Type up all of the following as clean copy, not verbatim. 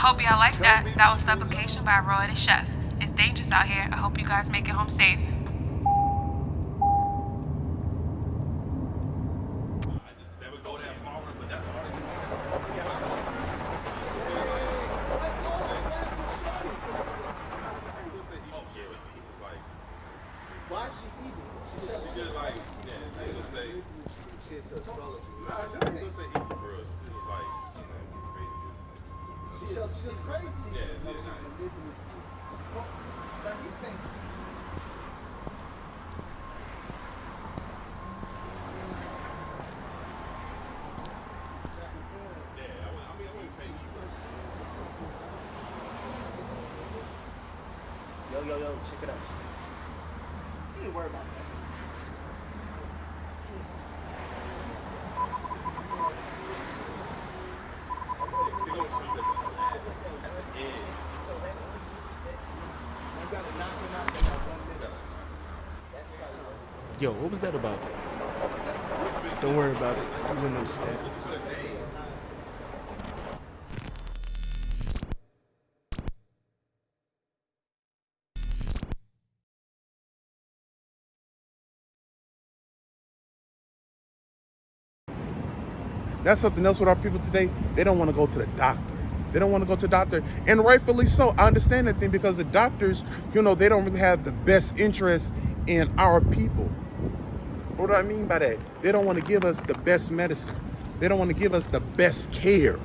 Hope y'all like that. That was Supplication by Roy the Chef. It's dangerous out here. I hope you guys make it home safe. Why is she evil? She just like, yeah, they just say, she into astrology. No, she doesn't say evil for us. She just like, crazy. She's just crazy. Yeah, yeah. But he's saying, yo, check it out. You ain't worried about that. They're going to show you at the end. So that was that a knocking out in that 1 minute? That's probably. Yo, what was that about? Don't worry about it. You wouldn't understand. That's something else with our people today. They don't want to go to the doctor. They don't want to go to the doctor. And rightfully so. I understand that thing because the doctors, they don't really have the best interest in our people. What do I mean by that? They don't want to give us the best medicine. They don't want to give us the best care.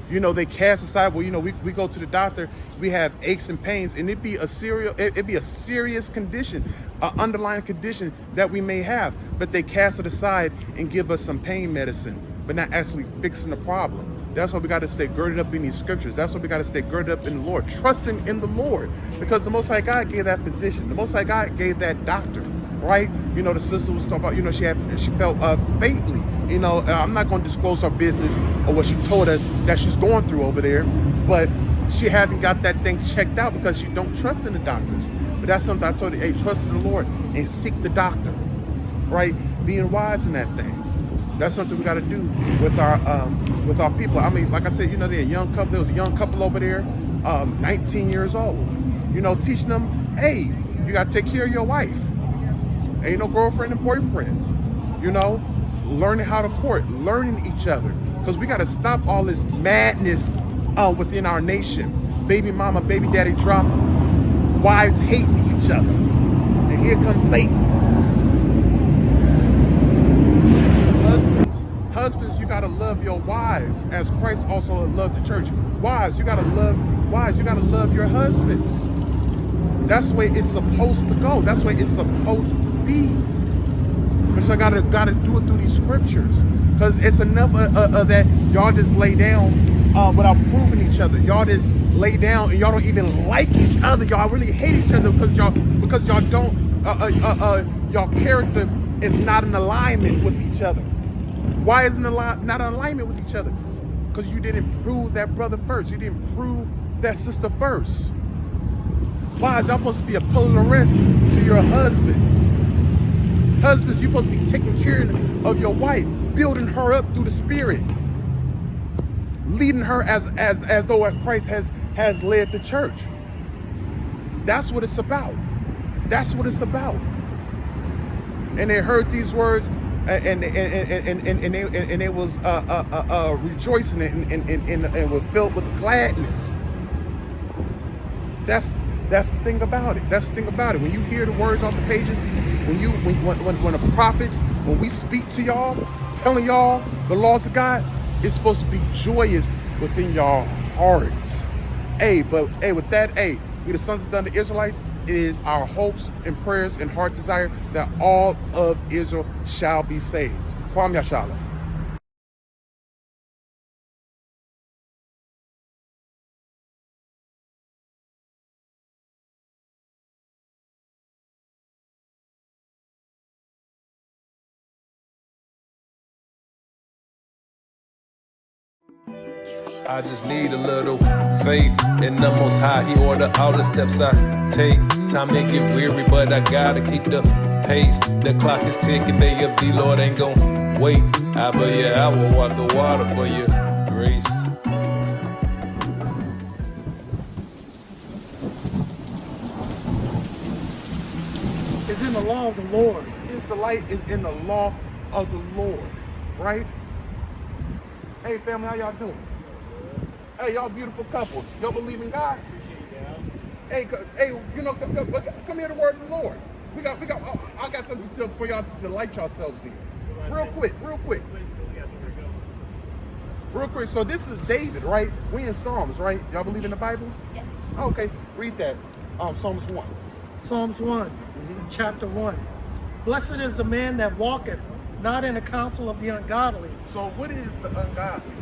They cast aside, we go to the doctor, we have aches and pains, and it'd be a serious condition, an underlying condition that we may have, but they cast it aside and give us some pain medicine, but not actually fixing the problem. That's why we got to stay girded up in these scriptures. That's why we got to stay girded up in the Lord, trusting in the Lord, because the Most High God gave that physician. The Most High God gave that doctor, right? The sister was talking about, she felt faintly. I'm not going to disclose her business or what she told us that she's going through over there, but she hasn't got that thing checked out because she don't trust in the doctors. But that's something I told her, hey, trust in the Lord and seek the doctor, right? Being wise in that thing. That's something we got to do with our people. I mean, like I said, they're a young couple. There was a young couple over there, 19 years old. Teaching them, hey, you got to take care of your wife. Ain't no girlfriend and boyfriend. Learning how to court, learning each other, because we got to stop all this madness within our nation. Baby mama, baby daddy drama, wives hating each other, and here comes Satan. Husbands, you gotta love your wives as Christ also loved the church. Wives, you gotta love your husbands. That's the way it's supposed to go. That's the way it's supposed to be. But you gotta do it through these scriptures, because it's enough of that y'all just lay down without proving each other. Y'all just lay down and y'all don't even like each other. Y'all really hate each other because y'all don't y'all character is not in alignment with each other. Why isn't it not in alignment with each other? Because you didn't prove that brother first. You didn't prove that sister first. Why is y'all supposed to be a pillar of rest to your husband? Husbands, you're supposed to be taking care of your wife, building her up through the Spirit, leading her as though Christ has led the church. That's what it's about. That's what it's about. And they heard these words, and they was rejoicing and were filled with gladness. That's the thing about it. That's the thing about it. When you hear the words off the pages, when the prophets, when we speak to y'all, telling y'all the laws of God, it's supposed to be joyous within your hearts. With that, we the sons of Thunder Israelites, it is our hopes and prayers and heart desire that all of Israel shall be saved. Kwam Yashala. I just need a little faith in the Most High. He order all the steps I take. Time may get weary, but I gotta keep the pace. The clock is ticking, day of the Lord ain't gon' wait. I will walk the water for your grace. in the law of the Lord. His delight is in the law of the Lord, right? Hey, family, how y'all doing? Hey, y'all beautiful couple. Y'all believe in God? Hey, you know, come hear the word of the Lord. I got something for y'all to delight yourselves in. Real quick. So this is David, right? We in Psalms, right? Y'all believe in the Bible? Yes. Okay, read that. Psalms 1. Psalms 1, chapter 1. Blessed is the man that walketh not in the counsel of the ungodly. So what is the ungodly?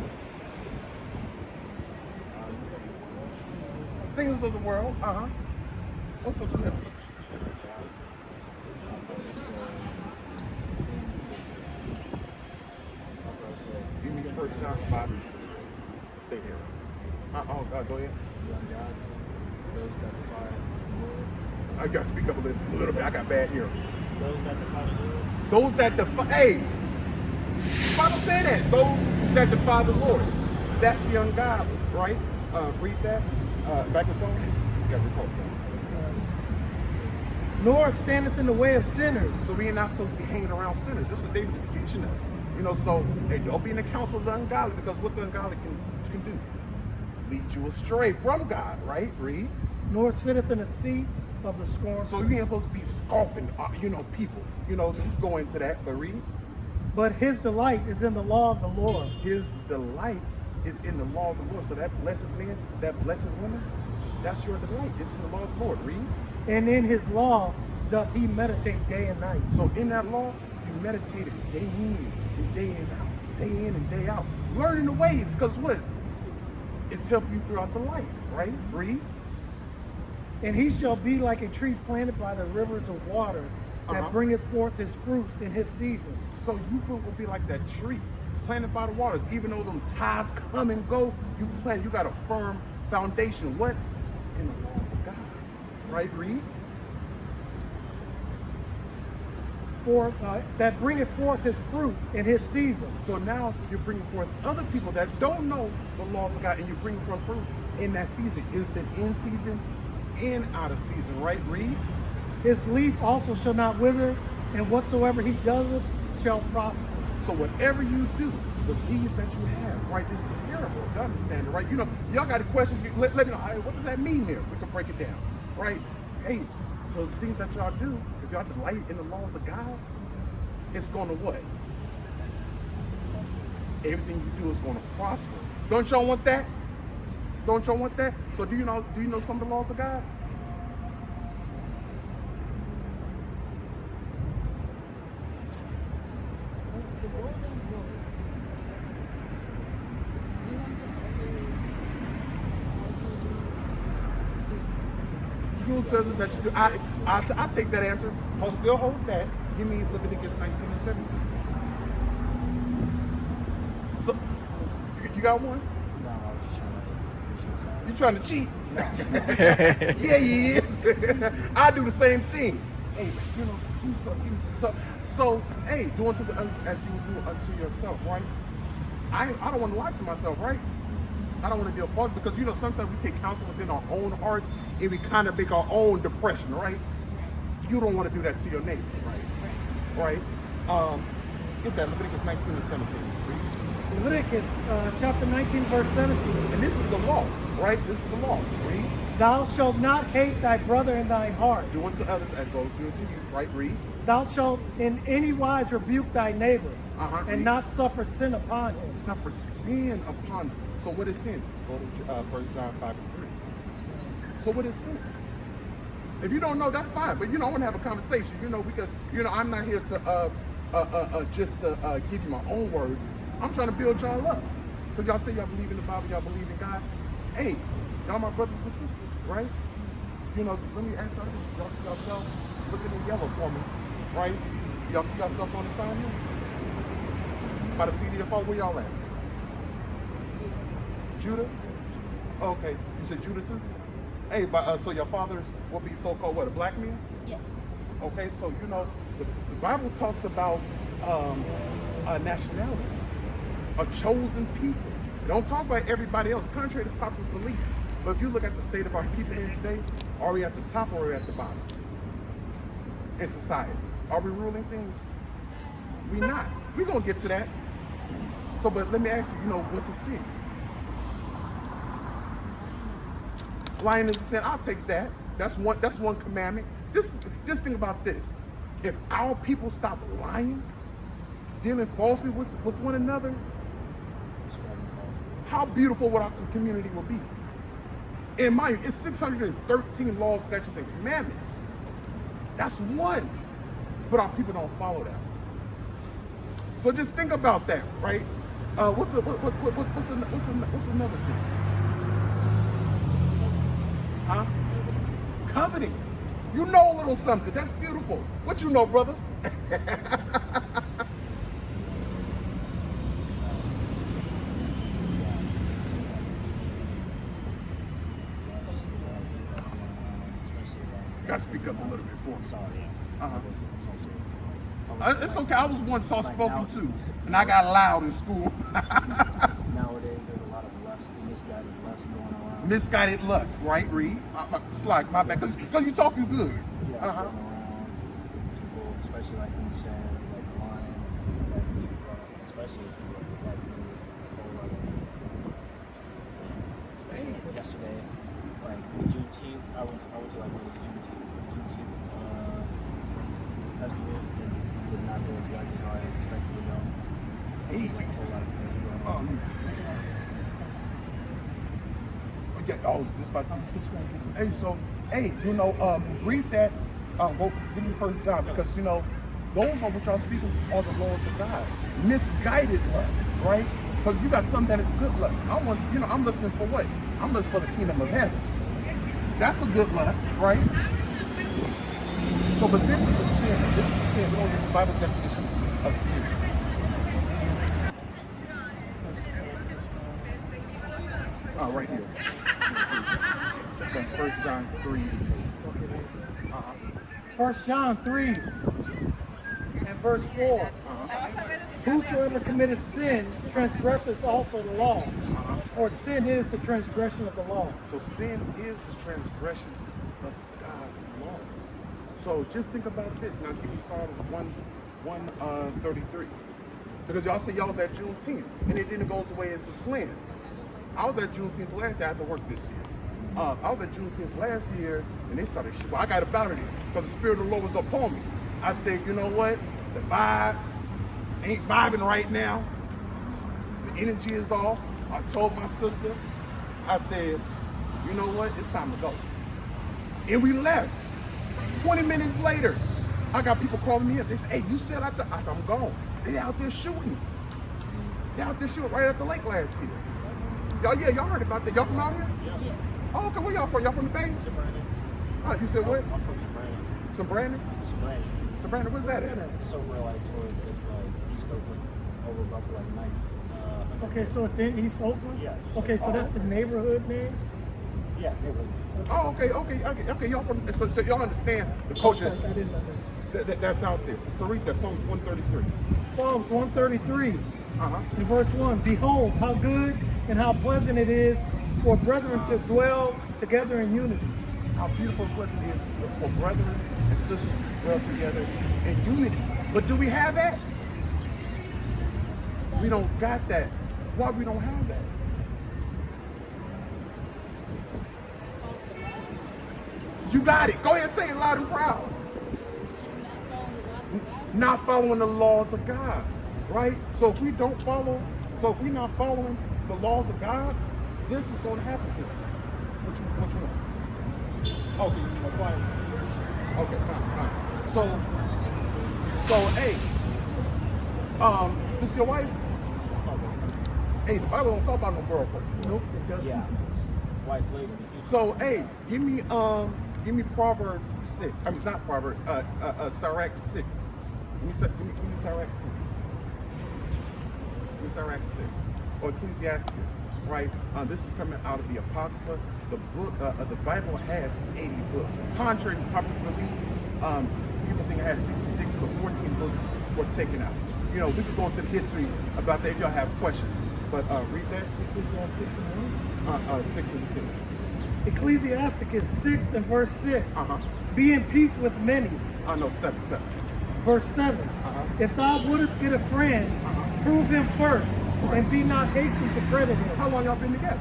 Things of the world. What's something else? Give me 1 John 5. Stay here. Go ahead. I gotta speak up a little bit. I got bad hearing. Those that defy. Hey, the Bible say that. Those that defy the Lord. That's the ungodly, right? Read that. Back in Psalms. You got this whole thing. Nor standeth in the way of sinners. So we are not supposed to be hanging around sinners. This is what David is teaching us. You know, so hey, don't be in the counsel of the ungodly, because what the ungodly can do, lead you astray from God, right? Read. Nor sitteth in the seat of the scornful. So you ain't supposed to be scoffing, people. You know, go into that, but read. But his delight is in the law of the Lord. His delight is in the law of the Lord. So that blessed man, that blessed woman, that's your delight. It's in the law of the Lord. Read. And in his law doth he meditate day and night. So in that law, you meditate it day in and day out, day in and day out. Learning the ways, because what? It's helping you throughout the life, right? Read. And he shall be like a tree planted by the rivers of water, that bringeth forth his fruit in his season. So you will be like that tree planted by the waters. Even though them tides come and go, you got a firm foundation. What? In the laws of God. Right? Read. That bringeth forth his fruit in his season. So now you're bringing forth other people that don't know the laws of God, and you're bringing forth fruit in that season. Instant in season and out of season, right? Read. His leaf also shall not wither, and whatsoever he doeth shall prosper. So whatever you do, the deeds that you have, right? This is a parable. You understand it, right? You know, y'all got the questions. Let me know. All right, what does that mean there? We can break it down, right? Hey, so the things that y'all do, if y'all delight in the laws of God, it's going to what? Everything you do is going to prosper. Don't y'all want that? Don't y'all want that? So do you know some of the laws of God? You tell us that you do. I take that answer. I'll still hold that. Give me Leviticus 19 and 17. So you got one? You trying to cheat? Yeah, he is. I do the same thing. Hey, you know, do something. So, hey, do unto as you would do unto yourself, right? I don't want to lie to myself, right? I don't want to be a false, because you know sometimes we take counsel within our own hearts and we kind of make our own depression, right? You don't want to do that to your neighbor, right? Get that Leviticus 19 and 17. Read. Leviticus chapter 19, verse 17. And this is the law, right? This is the law. Read. Thou shalt not hate thy brother in thine heart. Do unto others as those do unto you, right? Read. Thou shalt in any wise rebuke thy neighbor, and read. not suffer sin upon him. Suffer sin upon him. So what is sin? Go to 1 John 5 and 3. So what is sin? If you don't know, that's fine. But you know, I want to have a conversation. You know, because you know, I'm not here to just give you my own words. I'm trying to build y'all up. Because y'all say y'all believe in the Bible, y'all believe in God. Hey, y'all my brothers and sisters, right? You know, let me ask y'all this. Y'all see yourself looking in yellow for me, right? Y'all see yourself on the sign here? By the seat of your phone, where y'all at? Judah? Okay, you said Judah too? Hey, so your fathers will be so-called what, a black man? Yeah. Okay, so you know, the Bible talks about a nationality, a chosen people. It don't talk about everybody else, contrary to popular belief. But if you look at the state of our people in today, are we at the top or are we at the bottom? in society? Are we ruling things? We not. We're gonna get to that. So, but let me ask you, what's a sin? Lying is a sin. I'll take that. That's one commandment. Just think about this. If our people stop lying, dealing falsely with one another, how beautiful would our community will be? In mind, it's 613 laws, statutes, and commandments. That's one. But our people don't follow that. So just think about that, right? What's another sin? Huh? Coveting. You know a little something. That's beautiful. What you know, brother? Gotta speak up a little bit for me. It's okay. I was once soft-spoken too, and I got loud in school. Nowadays, there's a lot of lust and misguided lust going around. Misguided lust, right, Reed? Slide, my bad, because you're talking good. Yeah, going around. People, especially like when you said, like lying, like especially people like yesterday, like with Juneteenth, I went to like one of the Juneteenth festivals and did not go exactly how I expected to go. Hey. Like a whole lot of things going on. Oh, is this about Hey, so, read that. Go give me 1 John, because those are what y'all speaking are the laws of God. Misguided lust, right? Because you got some that is good lust. I'm listening for what? I'm listening for the kingdom of heaven. That's a good lust, right? So, but this is a sin. This is a sin. We don't use the Bible definition of sin. Right here. That's 1 John 3. 1 John 3 and verse 4. Whosoever committed sin transgresseth also the law. For sin is the transgression of the law. So sin is the transgression of God's laws. So just think about this. Now give me Psalms 133. Because y'all say y'all was at Juneteenth, and it didn't go away as a plan. I was at Juneteenth last year. I had to work this year. I was at Juneteenth last year, and they started shooting. Well, I got about it because the Spirit of the Lord was upon me. I said, you know what? The vibes ain't vibing right now. The energy is off. I told my sister, I said, you know what? It's time to go. And we left. 20 minutes later, I got people calling me up. They said, hey, you still out there? I said, I'm gone. They out there shooting. They out there shooting right at the lake last year. Y'all heard about that. Y'all from out here? Yeah. Oh, okay. Where y'all from? Y'all from the Bay? Oh, you said what? I'm from Some Brandon? Where's that at? It's over like towards East Oakland, over Buffalo, like 9th. Okay, so it's in East Oakland? Yeah. Okay, so that's the neighborhood name? Yeah, neighborhood. Oh, okay. Y'all from? So y'all understand the culture I didn't know that's out there. So read that. Psalms 133. Psalms 133 Uh-huh. in verse 1. Behold, how good and how pleasant it is for brethren to dwell together in unity. How beautiful and pleasant it is for brethren and sisters to dwell together in unity. But do we have that? We don't got that. Why we don't have that? You got it. Go ahead and say it loud and proud. Not following the laws of God, right? So if we're not following the laws of God, this is going to happen to us. What you want? Okay, you want quiet? Okay, fine. So, hey, this your wife? Hey, the Bible don't talk about no girlfriend. Nope, it doesn't. Yeah. Wife later. So, hey, give me Proverbs 6. I mean, not Proverbs. Sirach 6. Give me Sirach 6. Give me Sirach 6 or Ecclesiastes. Right. This is coming out of the Apocrypha. The book, the Bible has 80 books. Contrary to popular belief, people think it has 66, but 14 books were taken out. We could go into the history about that if y'all have questions. But read that. Ecclesiastes 6 and 1. 6 and 6. Ecclesiasticus 6 and verse 6. be in peace with many. Oh no, 7. Verse 7. Uh-huh. If thou wouldest get a friend, prove him first, and be not hasty to credit him. How long y'all been together?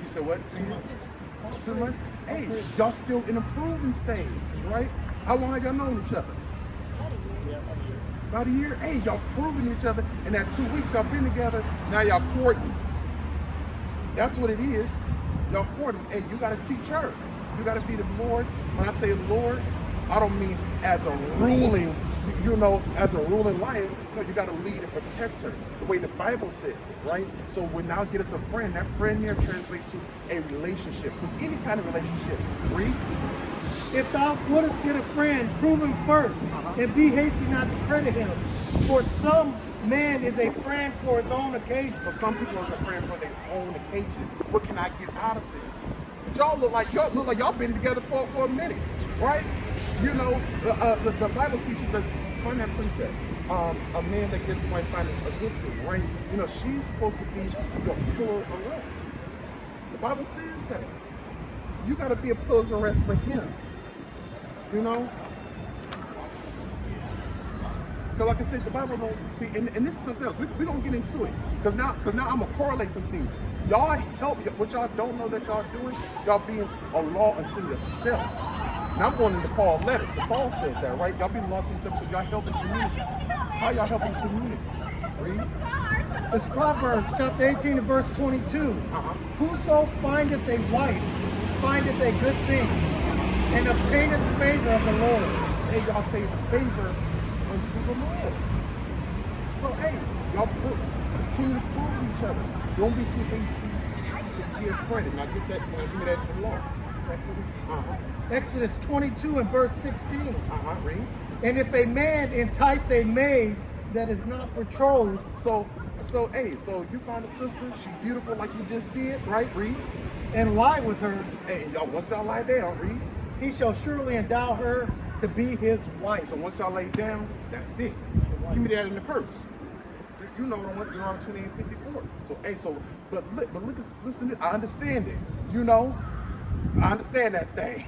You said what? 2 years? 2 months? Hey, y'all still in a proving stage, right? How long have y'all known each other? About a year. Hey, y'all proving each other, and that 2 weeks y'all been together, now y'all courting. That's what it is. Y'all courting. Hey, you gotta teach her. You gotta be the Lord. When I say Lord, I don't mean as a ruling, as a ruling lion. No, you gotta lead and protect her the way the Bible says, right? So when now get us a friend, that friend here translates to a relationship, with any kind of relationship. Read. If thou wouldest get a friend, prove him first, and be hasty not to credit him. For some man is a friend for his own occasion. For some people, it's a friend for their own occasion. What can I get out of this? But y'all look like y'all been together for a minute, right? You know, the Bible teaches us, find that precept. A man that gets wife finding a good thing, right? You know, she's supposed to be your pillar of rest. The Bible says that. You gotta be a pillar of rest for him. You know? Because like I said, the Bible don't see, and this is something else. We're gonna get into it. Because now I'm gonna correlate some things. Y'all help, what y'all don't know that y'all doing, y'all being a law unto yourself. Now I'm going into Paul's letters. Paul said that, right? Y'all being a law to yourself because y'all helping community. How y'all helping community? Read. It's Proverbs chapter 18 and verse 22. Whoso findeth a wife findeth a good thing, and obtaineth favor of the Lord. Hey, y'all take favor unto the Lord. So, hey, y'all continue to prove each other. Don't be too hasty to give credit. Now get that, give me that from the Lord. Exodus 22 and verse 16. Read. And if a man entice a maid that is not betrothed. So you find a sister, she beautiful like you just did, right? Read. And lie with her. Hey, y'all, once y'all lie down, read. He shall surely endow her to be his wife. So once y'all lay down, that's it. Give me that in the curse. You know what I want, Deuteronomy 28:54. So, hey, but listen to this. I understand it. You know, I understand that thing.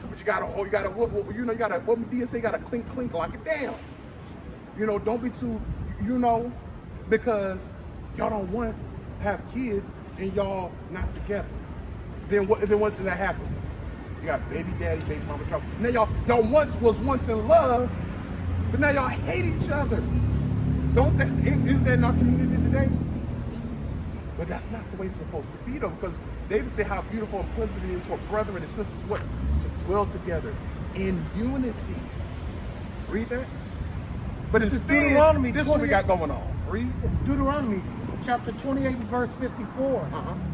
But you gotta, what Medea say, you gotta clink, lock it down. You know, don't be too, because y'all don't want to have kids and y'all not together. Then what did that happen? You got baby daddy, baby mama trouble. Now y'all was once in love, but now y'all hate each other. Isn't that in our community today? But that's not the way it's supposed to be though, because David said how beautiful and pleasant it is for brethren and sisters to dwell together in unity. Read that. But This is instead, Deuteronomy this is what we 28. got going on. Read. Deuteronomy chapter 28 and verse 54.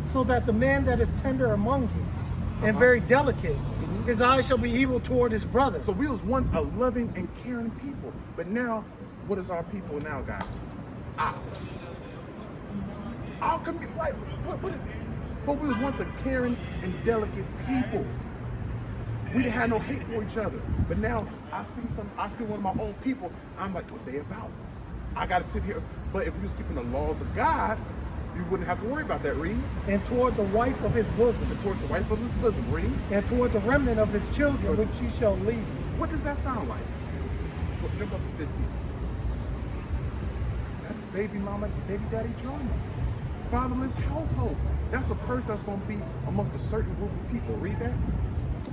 So that the man that is tender among you and very delicate, his eyes shall be evil toward his brother. So we was once a loving and caring people, but now, what is our people now, guys? Ops. Our community, what is it? But we was once a caring and delicate people. We didn't have no hate for each other. But now I see one of my own people, I'm like, what they about? I gotta sit here. But if you was keeping the laws of God, you wouldn't have to worry about that, read. And toward the wife of his bosom. And toward the wife of his bosom, read. And toward the remnant of his children, which he shall leave. What does that sound like? Jump up to 15. That's baby mama, baby daddy drama. Fatherless household. That's a curse that's going to be among a certain group of people. Read that.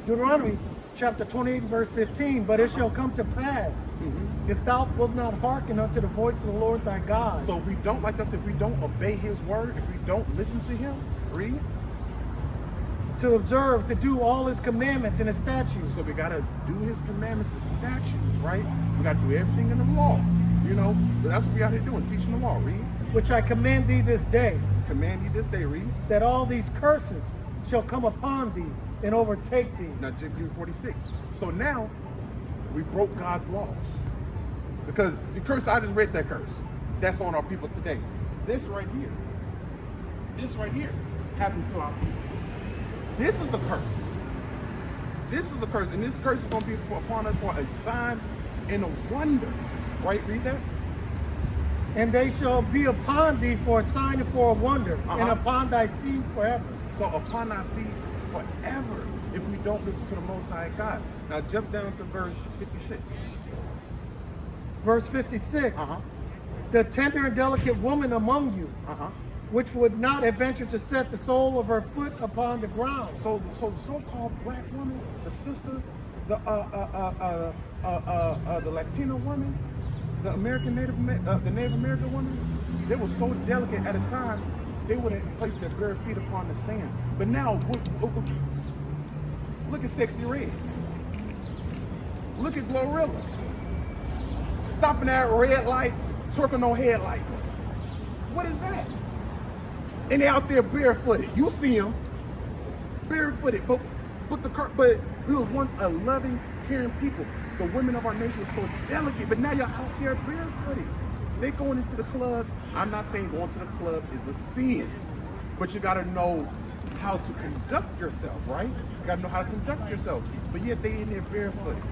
Deuteronomy chapter 28 verse 15. But it shall come to pass, if thou wilt not hearken unto the voice of the Lord thy God. So if we don't, like I said, if we don't obey his word, if we don't listen to him, read. To observe, to do all his commandments and his statutes. So we got to do his commandments and statutes, right? We got to do everything in the law, But that's what we out here doing, teaching the law, read. Which I command thee this day. Command you this day, read. That all these curses shall come upon thee and overtake thee. Now, June 46. So now, we broke God's laws. Because the curse, I just read that curse. That's on our people today. This right here happened to our people. This is a curse. This is a curse. And this curse is going to be upon us for a sign and a wonder. Right? Read that. And they shall be upon thee for a sign and for a wonder, and upon thy seed forever. So upon thy seed forever if we don't listen to the Most High God. Now jump down to verse 56. Verse 56. The tender and delicate woman among you, which would not have ventured to set the sole of her foot upon the ground. So the so-called black woman, the sister, the Latino woman, the Native American woman, they were so delicate at a time they wouldn't place their bare feet upon the sand. But now, look at Sexy Red. Look at Glorilla. Stopping at red lights, twerking on headlights. What is that? And they out there barefooted. You see them barefooted, but we was once a loving, caring people. The women of our nation were so delicate, but now you're out there barefooted. They going into the clubs. I'm not saying going to the club is a sin, but you gotta know how to conduct yourself, right? You gotta know how to conduct yourself. But yet they in there barefooted.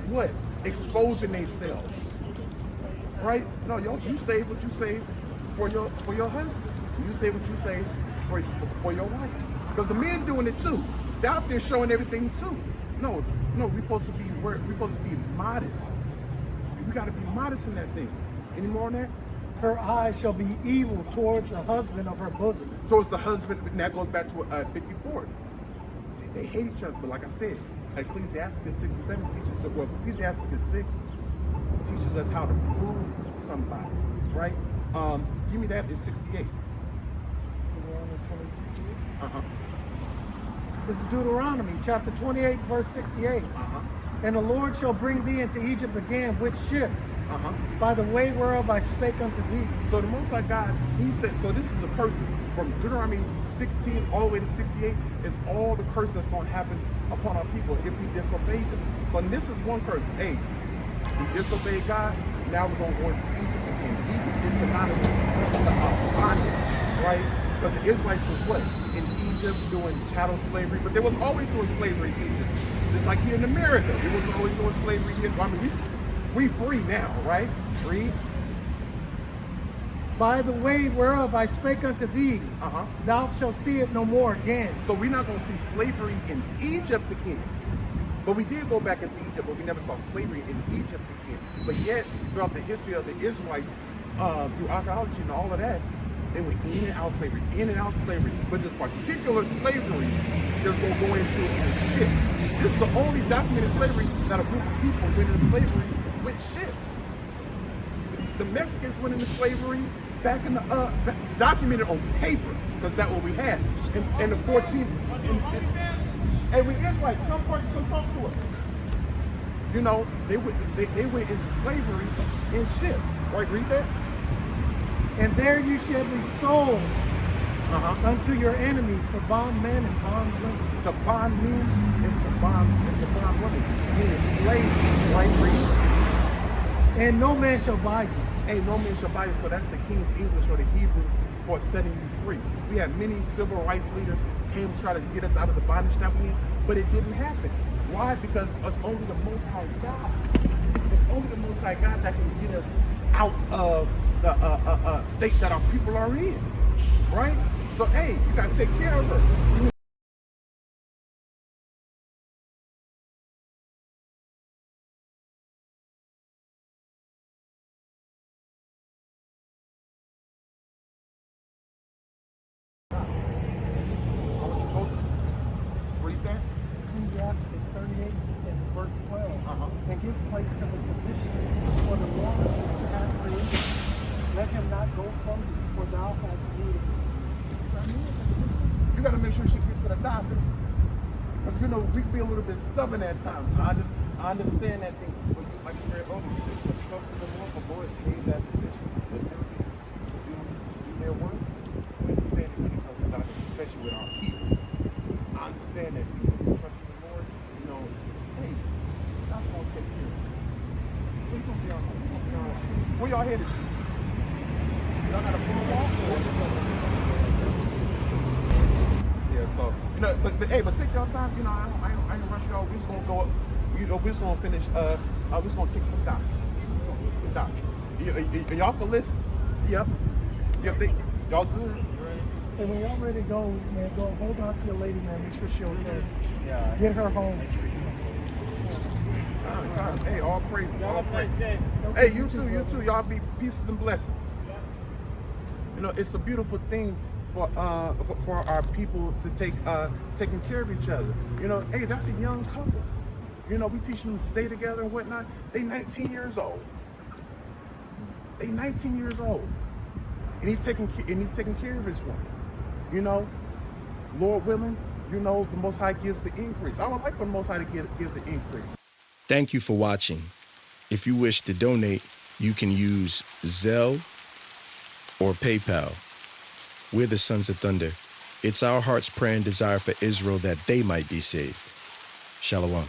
What? Exposing themselves, right? No, you save what you save for your husband. You say what you say for your wife, because the men doing it too. They're out there showing everything too. No, we're supposed to be modest. We got to be modest in that thing. Any more on that? Her eyes shall be evil towards the husband of her bosom. Towards the husband, and that goes back to 54. They hate each other, but like I said, Ecclesiastes 6 and 7 teaches us. Well, Ecclesiastes 6 teaches us how to prove somebody, right? Give me that in 68. This is Deuteronomy chapter 28, verse 68. And the Lord shall bring thee into Egypt again with ships, by the way whereof I spake unto thee. So the Most High God, he said, so this is the curses from Deuteronomy 16 all the way to 68. Is all the curses that's going to happen upon our people if we disobey them. So this is one curse. Hey, we disobey God, now we're going to go into Egypt again. Egypt is synonymous with bondage, right? Because the Israelites was what? In Egypt doing chattel slavery, but they was always doing slavery in Egypt. Just like here in America, they was always doing slavery here. I mean, we free now, right? Free. By the way whereof I spake unto thee, thou shalt see it no more again. So we're not going to see slavery in Egypt again. But we did go back into Egypt, but we never saw slavery in Egypt again. But yet, throughout the history of the Israelites, through archaeology and all of that, they went in and out slavery, in and out slavery. But this particular slavery, there's going to go into ships. This is the only documented slavery that a group of people went into slavery with ships. The Mexicans went into slavery back in the, documented on paper, because that's what we had. In the 14th, hey, we Israelites, come talk to us. You know, they went into slavery in ships. Right, read that. And there you shall be sold unto your enemies for bondmen and bondwomen. To bondmen and to bondwomen, meaning slavery. And no man shall buy you. Hey, no man shall buy you. So that's the King's English or the Hebrew for setting you free. We had many civil rights leaders came to try to get us out of the bondage that we in, but it didn't happen. Why? Because it's only the Most High God. It's only the Most High God that can get us out of the state that our people are in, right? So, hey, you got to take care of her. Ecclesiastes 38 and verse 12. And give place to the physician, for the one who hath created. Let him not go from thee, for thou hast need of him. You got to make sure she gets to the doctor. Because, you know, we can be a little bit stubborn at times. I understand that thing. But like you said earlier, you trust in the Lord for boys gave that physician the abilities to do their work. We understand it when it comes to doctors, especially with our people. I understand that people trust in the Lord, you know, hey, God's going to take care of it. Where you going to be on? Where y'all headed to? Y'all got a full walk? Yeah, so, you know, but hey, but take your time, you know, I ain't rush y'all. We just gonna go up, you know, we just gonna finish, we just gonna kick some doctrine. We're gonna kick some doctrine. Y'all can listen. Yep, y'all good? And when y'all ready to go, man, go hold on to your lady, man. Make sure she's okay. Yeah. Get her home. Make sure she's okay. Hey, all praise. Y'all have a nice day. Hey, you too. Y'all be pieces and blessings. You know, it's a beautiful thing for our people to taking care of each other. You know, hey, that's a young couple. You know, we teach them to stay together and whatnot. They 19 years old. And he taking care of his woman. You know, Lord willing, you know, the Most High gives the increase. I would like for the Most High to give the increase. Thank you for watching. If you wish to donate, you can use Zelle or PayPal. We're the Sons of Thunder. It's our heart's prayer and desire for Israel that they might be saved. Shalom.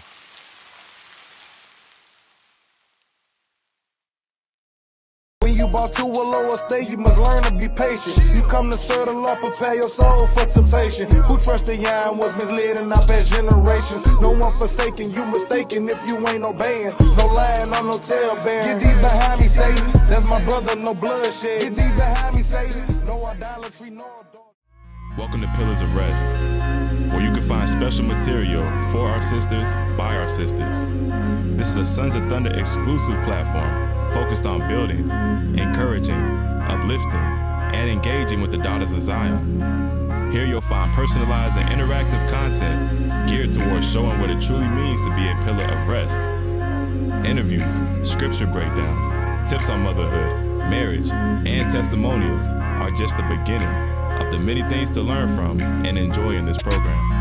When you bought to a lower state, you must learn to be patient. You come to serve the Lord, prepare your soul for temptation. Who trusted Yah was misled in our past generations. No one forsaken, you mistaken if you ain't obeying. No lying on no tale bearing. Get thee behind me, Satan. That's my brother, no bloodshed. Get thee behind me, Satan. No idolatry, no adultery. Welcome to Pillars of Rest, where you can find special material for our sisters, by our sisters. This is a Sons of Thunder exclusive platform focused on building, encouraging, uplifting, and engaging with the daughters of Zion. Here you'll find personalized and interactive content geared towards showing what it truly means to be a pillar of rest. Interviews, scripture breakdowns, tips on motherhood, marriage, and testimonials are just the beginning of the many things to learn from and enjoy in this program.